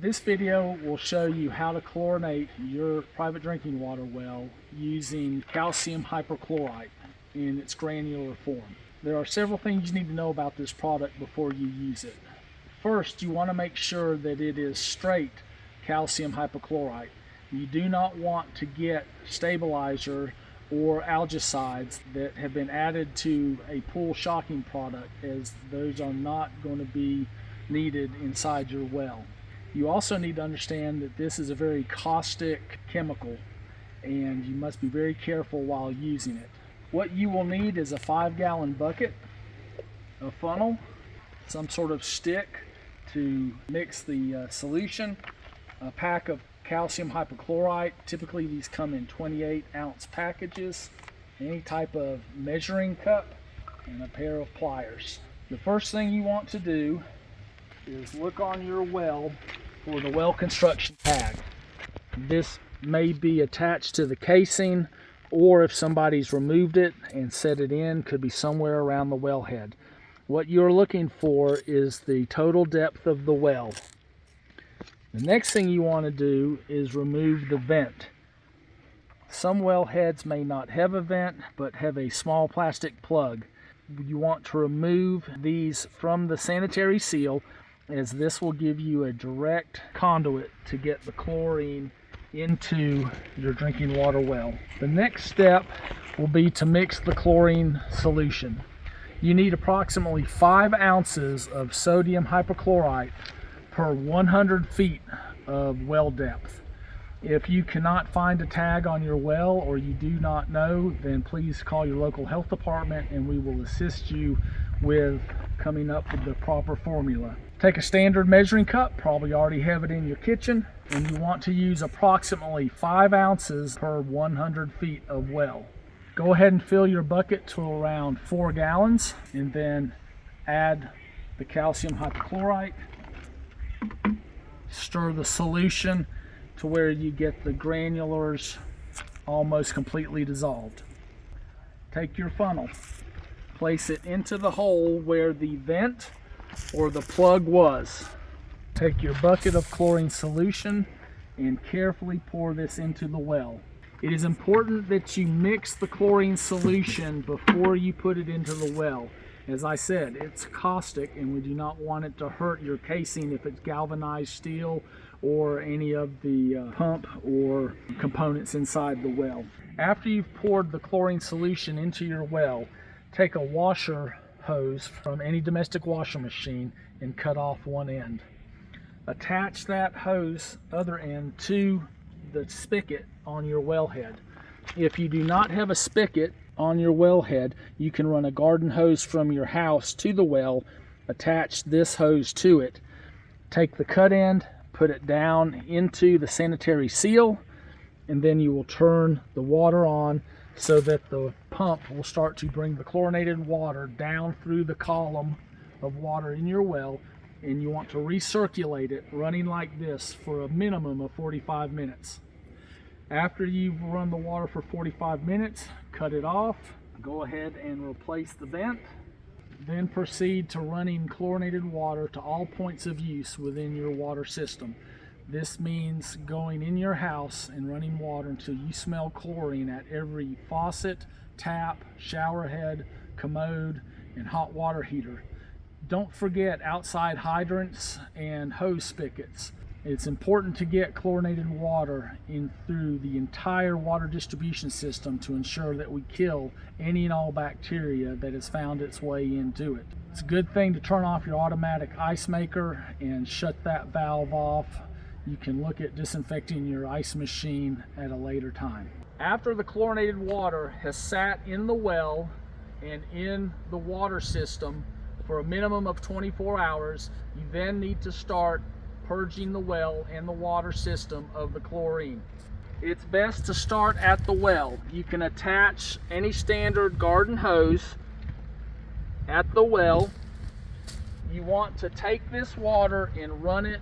This video will show you how to chlorinate your private drinking water well using calcium hypochlorite in its granular form. There are several things you need to know about this product before you use it. First, you want to make sure that it is straight calcium hypochlorite. You do not want to get stabilizer or algicides that have been added to a pool shocking product, as those are not going to be needed inside your well. You also need to understand that this is a very caustic chemical and you must be very careful while using it. What you will need is a 5-gallon bucket, a funnel, some sort of stick to mix the solution, a pack of calcium hypochlorite. Typically these come in 28-ounce packages, any type of measuring cup, and a pair of pliers. The first thing you want to do is look on your well for the well construction tag. This may be attached to the casing, or if somebody's removed it and set it in, could be somewhere around the wellhead. What you're looking for is the total depth of the well. The next thing you want to do is remove the vent. Some wellheads may not have a vent, but have a small plastic plug. You want to remove these from the sanitary seal, as this will give you a direct conduit to get the chlorine into your drinking water well. The next step will be to mix the chlorine solution. You need approximately 5 ounces of sodium hypochlorite per 100 feet of well depth. If you cannot find a tag on your well, or you do not know, then please call your local health department and we will assist you with coming up with the proper formula. Take a standard measuring cup, probably already have it in your kitchen, and you want to use approximately 5 ounces per 100 feet of well. Go ahead and fill your bucket to around 4 gallons and then add the calcium hypochlorite. Stir the solution to where you get the granulars almost completely dissolved. Take your funnel, place it into the hole where the vent or the plug was. Take your bucket of chlorine solution and carefully pour this into the well. It is important that you mix the chlorine solution before you put it into the well. As I said, it's caustic and we do not want it to hurt your casing if it's galvanized steel or any of the pump or components inside the well. After you've poured the chlorine solution into your well, take a washer hose from any domestic washer machine and cut off one end. Attach that hose other end to the spigot on your wellhead. If you do not have a spigot on your wellhead, you can run a garden hose from your house to the well, attach this hose to it, take the cut end, put it down into the sanitary seal, and then you will turn the water on so that the pump will start to bring the chlorinated water down through the column of water in your well, and you want to recirculate it running like this for a minimum of 45 minutes. After you've run the water for 45 minutes, cut it off, go ahead and replace the vent, then proceed to running chlorinated water to all points of use within your water system. This means going in your house and running water until you smell chlorine at every faucet, tap, shower head, commode, and hot water heater. Don't forget outside hydrants and hose spigots. It's important to get chlorinated water in through the entire water distribution system to ensure that we kill any and all bacteria that has found its way into it. It's a good thing to turn off your automatic ice maker and shut that valve off. You can look at disinfecting your ice machine at a later time. After the chlorinated water has sat in the well and in the water system for a minimum of 24 hours, you then need to start purging the well and the water system of the chlorine. It's best to start at the well. You can attach any standard garden hose at the well. You want to take this water and run it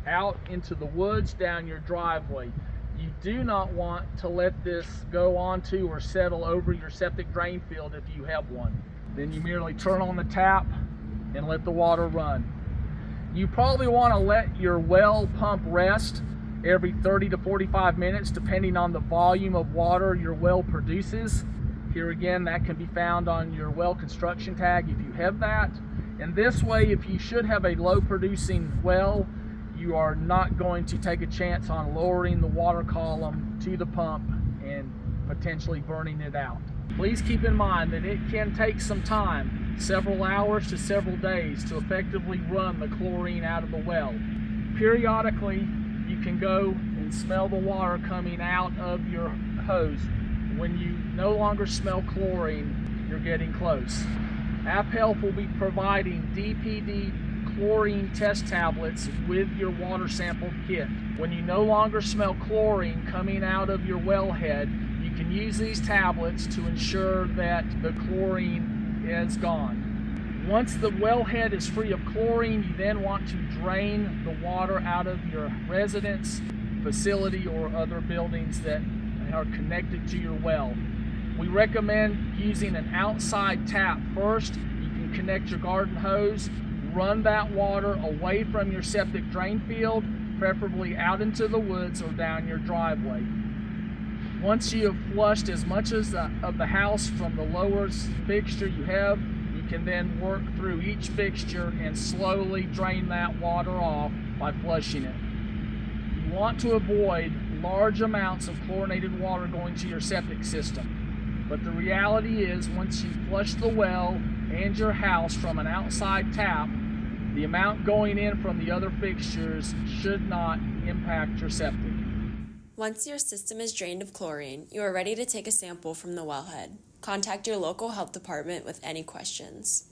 out into the woods down your driveway. You do not want to let this go onto or settle over your septic drain field if you have one. Then you merely turn on the tap and let the water run. You probably want to let your well pump rest every 30 to 45 minutes depending on the volume of water your well produces. Here again, that can be found on your well construction tag if you have that. And this way, if you should have a low producing well, you are not going to take a chance on lowering the water column to the pump and potentially burning it out. Please keep in mind that it can take some time, several hours to several days, to effectively run the chlorine out of the well. Periodically, you can go and smell the water coming out of your hose. When you no longer smell chlorine, you're getting close. AppHealth will be providing DPD chlorine test tablets with your water sample kit. When you no longer smell chlorine coming out of your wellhead, you can use these tablets to ensure that the chlorine is gone. Once the wellhead is free of chlorine, you then want to drain the water out of your residence, facility, or other buildings that are connected to your well. We recommend using an outside tap first. You can connect your garden hose, run that water away from your septic drain field, preferably out into the woods or down your driveway. Once you have flushed as much as of the house from the lowest fixture you have, you can then work through each fixture and slowly drain that water off by flushing it. You want to avoid large amounts of chlorinated water going to your septic system. But the reality is, once you flush the well and your house from an outside tap, the amount going in from the other fixtures should not impact your septic. Once your system is drained of chlorine, you are ready to take a sample from the wellhead. Contact your local health department with any questions.